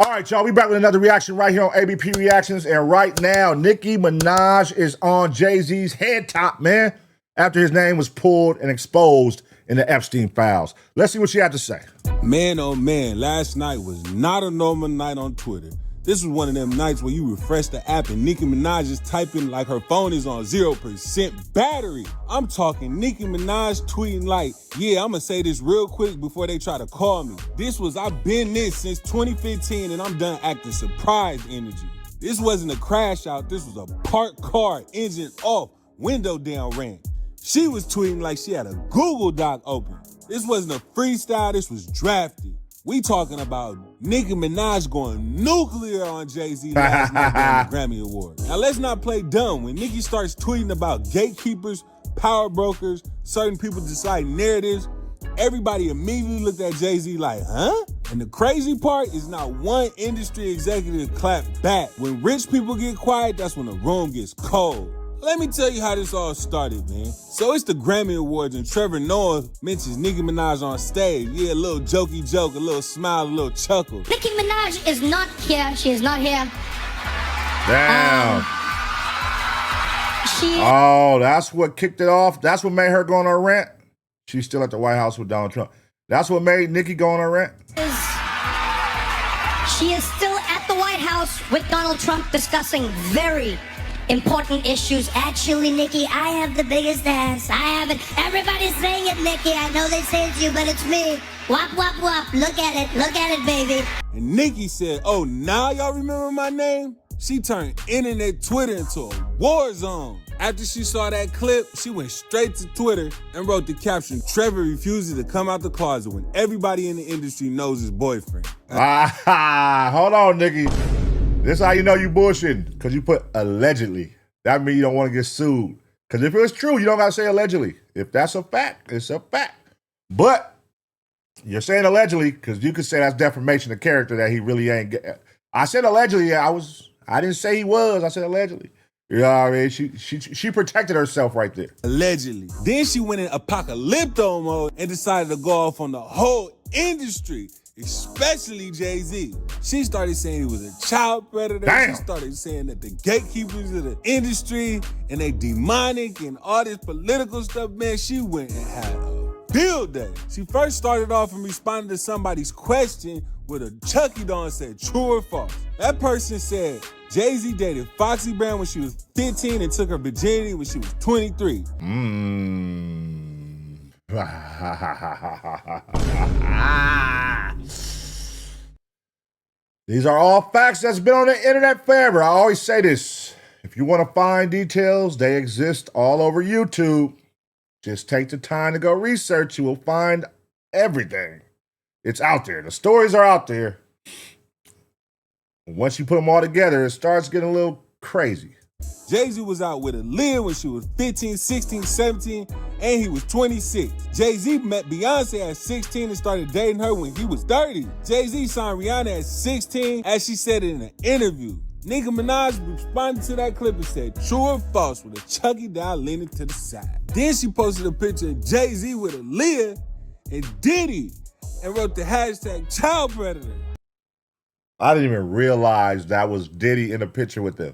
All right, y'all, we back with another reaction right here on ABP Reactions. And right now, Nicki Minaj is on Jay-Z's head top, man, after his name was pulled and exposed in the Epstein files. Let's see what she had to say. Man, oh man, last night was not a normal night on Twitter. This was one of them nights where you refresh the app and Nicki Minaj is typing like her phone is on 0% battery. I'm talking Nicki Minaj tweeting like, yeah, I'm gonna say this real quick before they try to call me. I've been this since 2015 and I'm done acting surprised energy. This wasn't a crash out, this was a parked car, engine off, window down rant. She was tweeting like she had a Google Doc open. This wasn't a freestyle, this was drafted. We talking about Nicki Minaj going nuclear on Jay-Z last night during the Grammy Award. Now let's not play dumb. When Nicki starts tweeting about gatekeepers, power brokers, certain people decide narratives, everybody immediately looked at Jay-Z like, huh? And the crazy part is not one industry executive clapped back. When rich people get quiet, that's when the room gets cold. Let me tell you how this all started, man. So it's the Grammy Awards and Trevor Noah mentions Nicki Minaj on stage. Yeah, a little jokey joke, a little smile, a little chuckle. Nicki Minaj is not here. She is not here. Damn. Oh, that's what kicked it off. That's what made her go on her rant. She's still at the White House with Donald Trump. That's what made Nicki go on her rant. She is still at the White House with Donald Trump discussing very important issues. Actually, Nicki, I have the biggest ass. I have it. Everybody's saying it, Nicki. I know they say it's you, but it's me. Wop, wop, wop. Look at it. Look at it, baby. And Nicki said, oh, now y'all remember my name? She turned internet Twitter into a war zone. After she saw that clip, she went straight to Twitter and wrote the caption, Trevor refuses to come out the closet when everybody in the industry knows his boyfriend. Hold on, Nicki. This is how you know you bullshitting, because you put allegedly. That means you don't want to get sued. Because if it was true, you don't got to say allegedly. If that's a fact, it's a fact. But you're saying allegedly, because you could say that's defamation of character that he really ain't. I said allegedly. I didn't say he was. I said allegedly. You know what I mean? She protected herself right there. Allegedly. Then she went in apocalypto mode and decided to go off on the whole industry, especially Jay-Z. She started saying he was a child predator. Damn. She started saying that the gatekeepers of the industry and they demonic and all this political stuff, man. She went and had a field day. She first started off and responded to somebody's question with a Chucky doll and said, true or false? That person said, Jay-Z dated Foxy Brown when she was 15 and took her virginity when she was 23. These are all facts that's been on the internet forever. I always say this. If you want to find details, they exist all over YouTube. Just take the time to go research. You will find everything. It's out there. The stories are out there. Once you put them all together, it starts getting a little crazy. Jay-Z was out with Aaliyah when she was 15, 16, 17, and he was 26. Jay-Z met Beyonce at 16 and started dating her when he was 30. Jay-Z signed Rihanna at 16, as she said in an interview. Nicki Minaj responded to that clip and said, true or false, with a Chucky doll leaning to the side. Then she posted a picture of Jay-Z with Aaliyah and Diddy and wrote the hashtag child predator. I didn't even realize that was Diddy in the picture with them.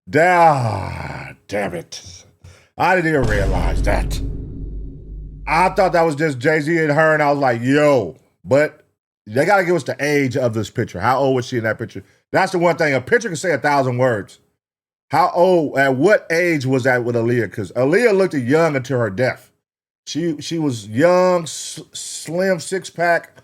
Damn it. I didn't even realize that. I thought that was just Jay-Z and her, and I was like, yo. But they got to give us the age of this picture. How old was she in that picture? That's the one thing. A picture can say 1,000 words. How old, at what age was that with Aaliyah? Because Aaliyah looked young until her death. She was young, slim, six-pack.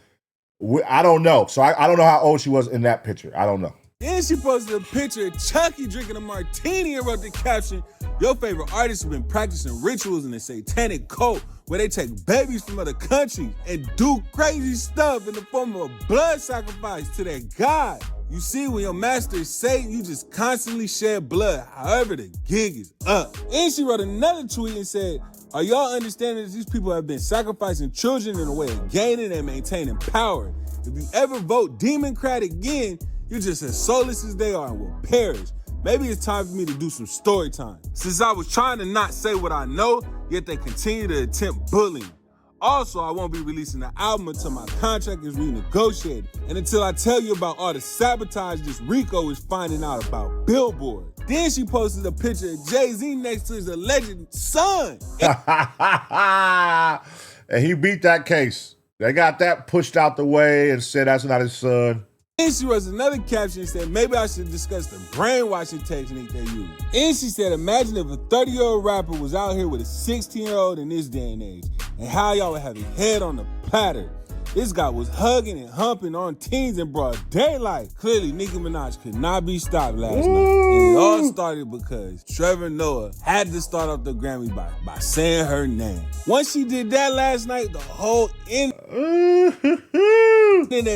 I don't know. So I don't know how old she was in that picture. I don't know. Then she posted a picture of Chucky drinking a martini and wrote the caption, your favorite artists have been practicing rituals in a satanic cult where they take babies from other countries and do crazy stuff in the form of a blood sacrifice to their God. You see, when your master is Satan, you just constantly shed blood. However, the gig is up. And she wrote another tweet and said, are y'all understanding that these people have been sacrificing children in a way of gaining and maintaining power? If you ever vote Democrat again, you're just as soulless as they are and will perish. Maybe it's time for me to do some story time. Since I was trying to not say what I know, yet they continue to attempt bullying. Also, I won't be releasing the album until my contract is renegotiated. And until I tell you about all the sabotage this Rico is finding out about Billboard. Then she posted a picture of Jay-Z next to his alleged son. And he beat that case. They got that pushed out the way and said that's not his son. And she wrote another caption and said, maybe I should discuss the brainwashing technique they use. And she said, imagine if a 30-year-old rapper was out here with a 16-year-old in this day and age, and how y'all would have your head on the platter. This guy was hugging and humping on teens in broad daylight. Clearly, Nicki Minaj could not be stopped last night. And it all started because Trevor Noah had to start off the Grammy by saying her name. Once she did that last night, the whole internet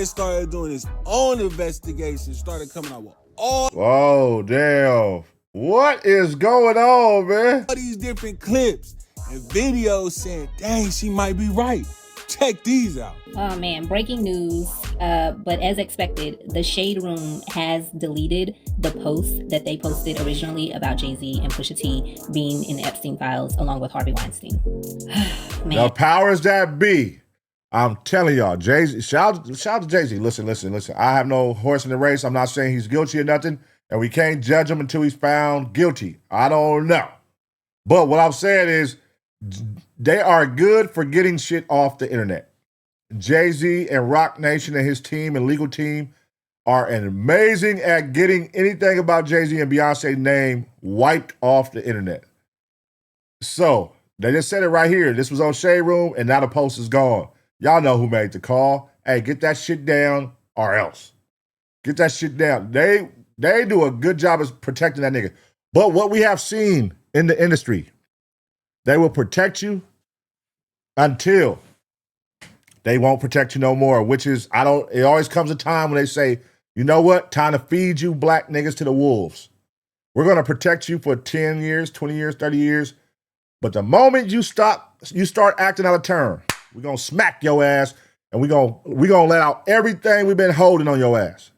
started doing its own investigation, started coming out with all Whoa, damn. What is going on, man? these different clips and videos saying, dang, she might be right. Check these out. Oh man, breaking news. But as expected, the Shade Room has deleted the post that they posted originally about Jay-Z and Pusha T being in the Epstein files along with Harvey Weinstein. Man. The powers that be. I'm telling y'all, Jay-Z, shout out to Jay-Z. Listen. I have no horse in the race. I'm not saying he's guilty or nothing, and we can't judge him until he's found guilty. I don't know. But what I'm saying is, they are good for getting shit off the internet. Jay-Z and Rock Nation and his team and legal team are amazing at getting anything about Jay-Z and Beyonce's name wiped off the internet. So, they just said it right here. This was on Shade Room, and now the post is gone. Y'all know who made the call. Hey, get that shit down or else. Get that shit down. They do a good job of protecting that nigga. But what we have seen in the industry, they will protect you until they won't protect you no more, which is, it always comes a time when they say, you know what? Time to feed you black niggas to the wolves. We're going to protect you for 10 years, 20 years, 30 years. But the moment you start acting out of turn, we're going to smack your ass and we're going to let out everything we've been holding on your ass.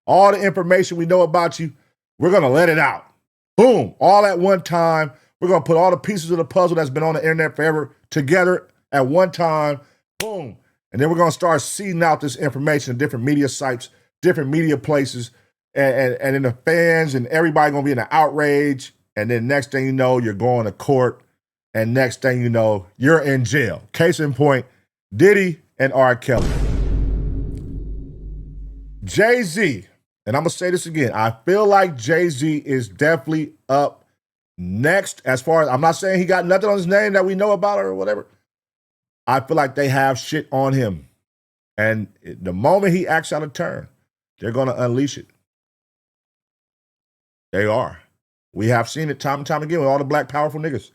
All the information we know about you, we're going to let it out. Boom, all at one time. We're going to put all the pieces of the puzzle that's been on the internet forever together at one time. Boom. And then we're going to start seeding out this information in different media sites, different media places, and then the fans and everybody going to be in an outrage. And then next thing you know, you're going to court. And next thing you know, you're in jail. Case in point, Diddy and R. Kelly. Jay-Z, and I'm going to say this again. I feel like Jay-Z is definitely up next, as far as, I'm not saying he got nothing on his name that we know about or whatever. I feel like they have shit on him. And the moment he acts out of turn, they're going to unleash it. They are. We have seen it time and time again with all the black powerful niggas.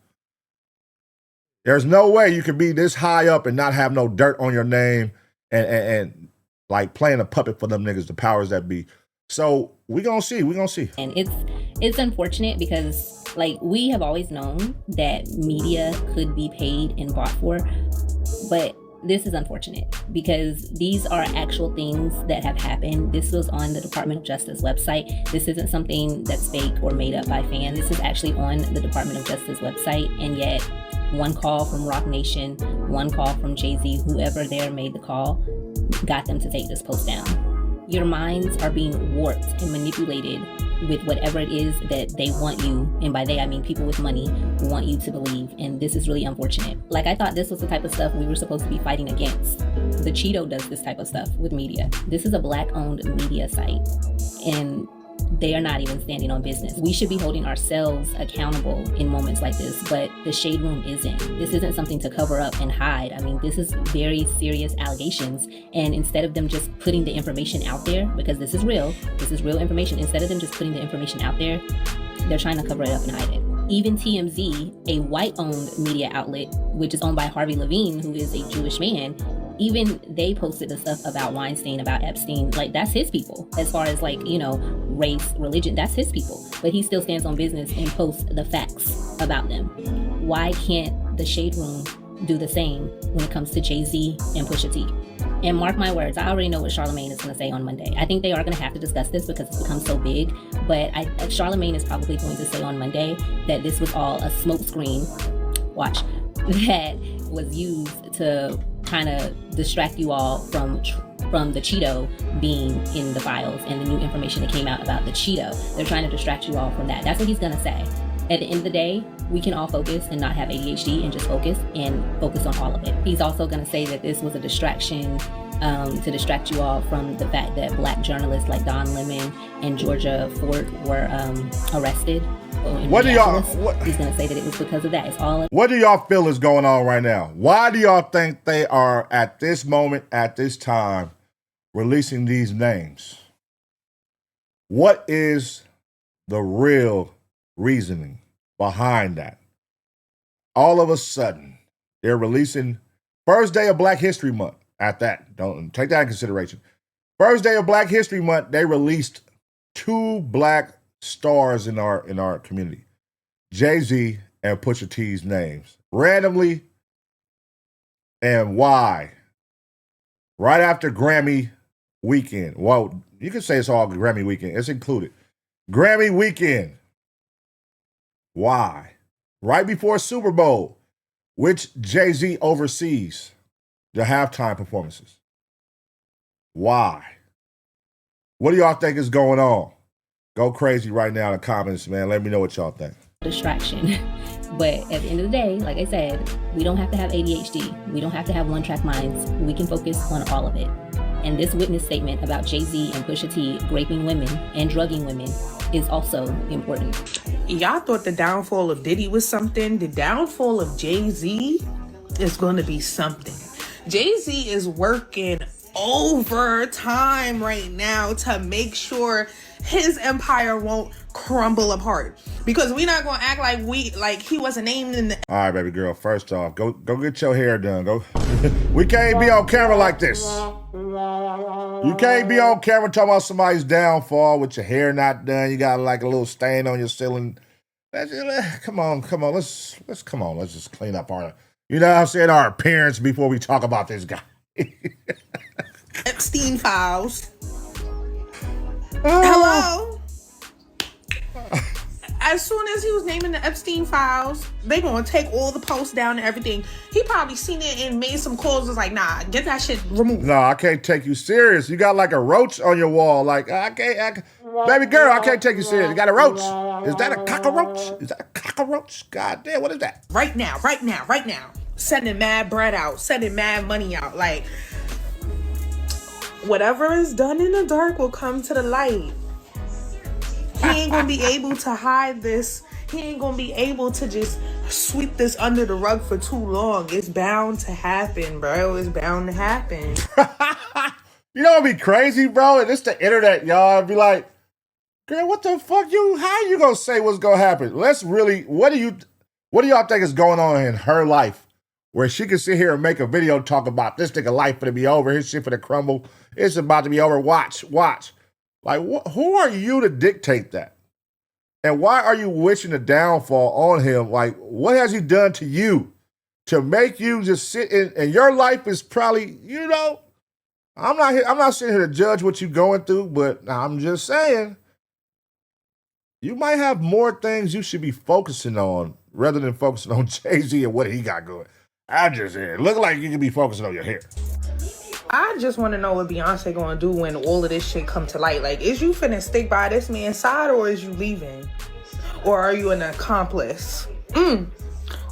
There's no way you can be this high up and not have no dirt on your name and like playing a puppet for them niggas, the powers that be. So we're going to see. And it's unfortunate because like we have always known that media could be paid and bought for, but this is unfortunate because these are actual things that have happened. This was on the Department of Justice website. This isn't something that's fake or made up by fans. This is actually on the Department of Justice website, and yet one call from Rock Nation, one call from Jay-Z, whoever there made the call, got them to take this post down. Your minds are being warped and manipulated with whatever it is that they want you, and by they I mean people with money, want you to believe, and this is really unfortunate. Like, I thought this was the type of stuff we were supposed to be fighting against. The Cheeto does this type of stuff with media. This is a black-owned media site, and they are not even standing on business. We should be holding ourselves accountable in moments like this, but the Shade Room isn't. This isn't something to cover up and hide. I mean, this is very serious allegations, and instead of them just putting the information out there, because this is real information, instead of them just putting the information out there, they're trying to cover it up and hide it. Even TMZ, a white-owned media outlet, which is owned by Harvey Levine, who is a Jewish man, even they posted the stuff about Weinstein, about Epstein. Like, that's his people. As far as, like, you know, race, religion, that's his people. But he still stands on business and posts the facts about them. Why can't the Shade Room do the same when it comes to Jay-Z and Pusha T? And mark my words, I already know what Charlamagne is going to say on Monday. I think they are going to have to discuss this because it's become so big. But Charlamagne is probably going to say on Monday that this was all a smokescreen. Watch. That was used to kind of distract you all from the Cheeto being in the files and the new information that came out about the Cheeto. They're trying to distract you all from that. That's what he's gonna say. At the end of the day, we can all focus and not have ADHD and just focus on all of it. He's also gonna say that this was a distraction to distract you all from the fact that black journalists like Don Lemon and Georgia Ford were arrested. What do y'all? He's gonna say that it was because of that. It's all. What do y'all feel is going on right now? Why do y'all think they are at this moment, at this time, releasing these names? What is the real reasoning behind that? All of a sudden, they're releasing first day of Black History Month. At that, don't take that in consideration. First day of Black History Month, they released 2 black stars in our community, Jay-Z and Pusha T's names randomly. And why? Right after Grammy weekend. Well, you can say it's all Grammy weekend. It's included. Grammy weekend. Why? Right before Super Bowl, which Jay-Z oversees the halftime performances. Why? What do y'all think is going on? Go crazy right now in the comments, man. Let me know what y'all think. Distraction. But at the end of the day, like I said, we don't have to have ADHD. We don't have to have one-track minds. We can focus on all of it. And this witness statement about Jay-Z and Pusha T raping women and drugging women is also important. Y'all thought the downfall of Diddy was something. The downfall of Jay-Z is going to be something. Jay-Z is working overtime right now to make sure his empire won't crumble apart. Because we're not gonna act like he wasn't named in the. All right, baby girl. First off, go get your hair done. Go. We can't be on camera like this. You can't be on camera talking about somebody's downfall with your hair not done. You got like a little stain on your ceiling. Come on. Let's just clean up our. You know what I'm saying? Our appearance before we talk about this guy. Epstein files. Hello? As soon as he was naming the Epstein files, they gonna take all the posts down and everything. He probably seen it and made some calls. Was like, nah, get that shit removed. No, I can't take you serious. You got like a roach on your wall. Like, baby girl, I can't take you serious. You got a roach. Is that a cockroach? God damn, what is that? Right now. Sending mad bread out, sending mad money out. Like, whatever is done in the dark will come to the light. He ain't gonna be able to hide this. He ain't gonna be able to just sweep this under the rug for too long. It's bound to happen, bro. It's bound to happen. You know what'd be crazy, bro? And it's the internet, y'all. It'd be like, girl, what the fuck how you gonna say what's gonna happen? Let's really, what do y'all think is going on in her life where she can sit here and make a video talk about this nigga life for to be over, his shit for to crumble, it's about to be over, watch. Like, who are you to dictate that? And why are you wishing the downfall on him? Like, what has he done to you to make you just sit in, and your life is probably, you know, I'm not sitting here to judge what you're going through, but I'm just saying, you might have more things you should be focusing on rather than focusing on Jay-Z and what he got going. I just hear it. Look like you could be focusing on your hair. I just want to know what Beyonce gonna do when all of this shit come to light. Like, is you finna stick by this man's side or is you leaving? Or are you an accomplice? On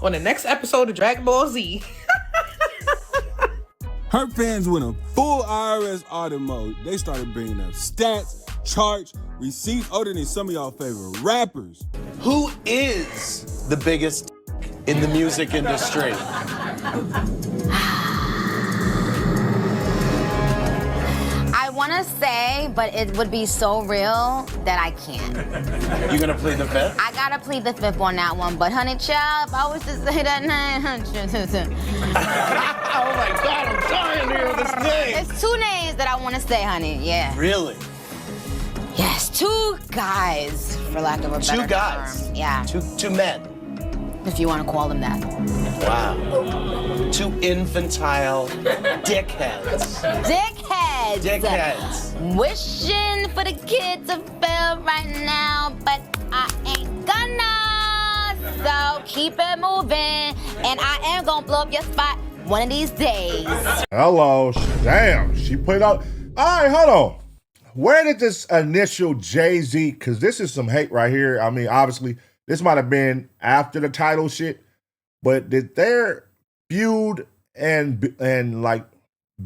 the next episode of Dragon Ball Z. Her fans went in full IRS audit mode. They started bringing up stats, charts, receipts, other than some of y'all favorite rappers. Who is the biggest in the music industry? I want to say, but it would be so real that I can't. You gonna plead the fifth? I gotta plead the fifth on that one, but honey child, if I was to say that name. Oh my God, I'm dying to hear this name. It's 2 names that I want to say, honey, yeah. Really? Yes, 2 guys, for lack of a better term. 2 guys? Yeah. Two men? If you want to call them that. Wow. 2 infantile dickheads. Dickheads. Wishing for the kid to fail right now, but I ain't gonna. so keep it moving. And I am gonna blow up your spot one of these days. Hello. Damn. She put it up. All right, hold on. Where did this initial Jay-Z, because this is some hate right here. I mean, obviously, this might have been after the title shit, but did their feud and like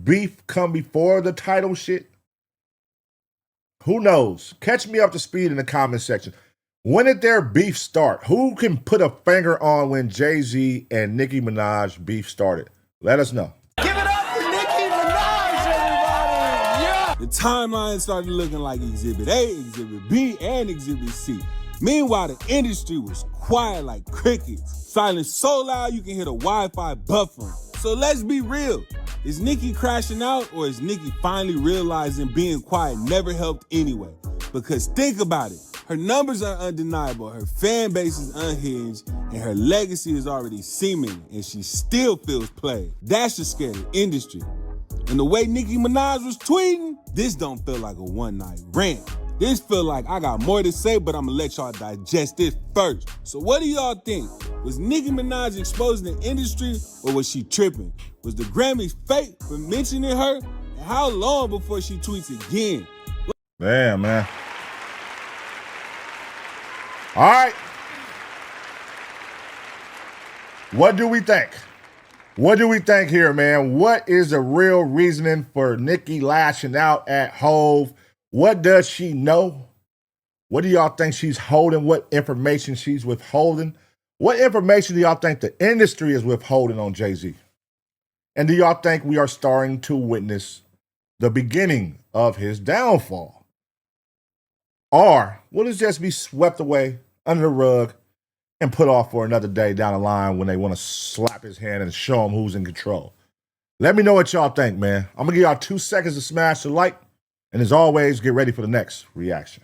beef come before the title shit? Who knows? Catch me up to speed in the comment section. When did their beef start? Who can put a finger on when Jay-Z and Nicki Minaj beef started? Let us know. Give it up for Nicki Minaj, everybody! Yeah! The timeline started looking like Exhibit A, Exhibit B, and Exhibit C. Meanwhile, the industry was quiet like crickets. Silence so loud you can hear the Wi-Fi buffering. So let's be real. Is Nicki crashing out, or is Nicki finally realizing being quiet never helped anyway? Because think about it. Her numbers are undeniable, her fan base is unhinged, and her legacy is already seeming, and she still feels played. That's the scary industry. And the way Nicki Minaj was tweeting, this don't feel like a one-night rant. This feel like I got more to say, but I'm gonna let y'all digest it first. So what do y'all think? Was Nicki Minaj exposing the industry, or was she tripping? Was the Grammys fake for mentioning her? And how long before she tweets again? Damn, man. All right. What do we think? What do we think here, man? What is the real reasoning for Nicki lashing out at Hove? What does she know? What do y'all think she's holding? What information she's withholding? What information do y'all think the industry is withholding on Jay-Z? And do y'all think we are starting to witness the beginning of his downfall? Or will it just be swept away under the rug and put off for another day down the line when they want to slap his hand and show him who's in control? Let me know what y'all think, man. I'm going to give y'all 2 seconds to smash the like. And as always, get ready for the next reaction.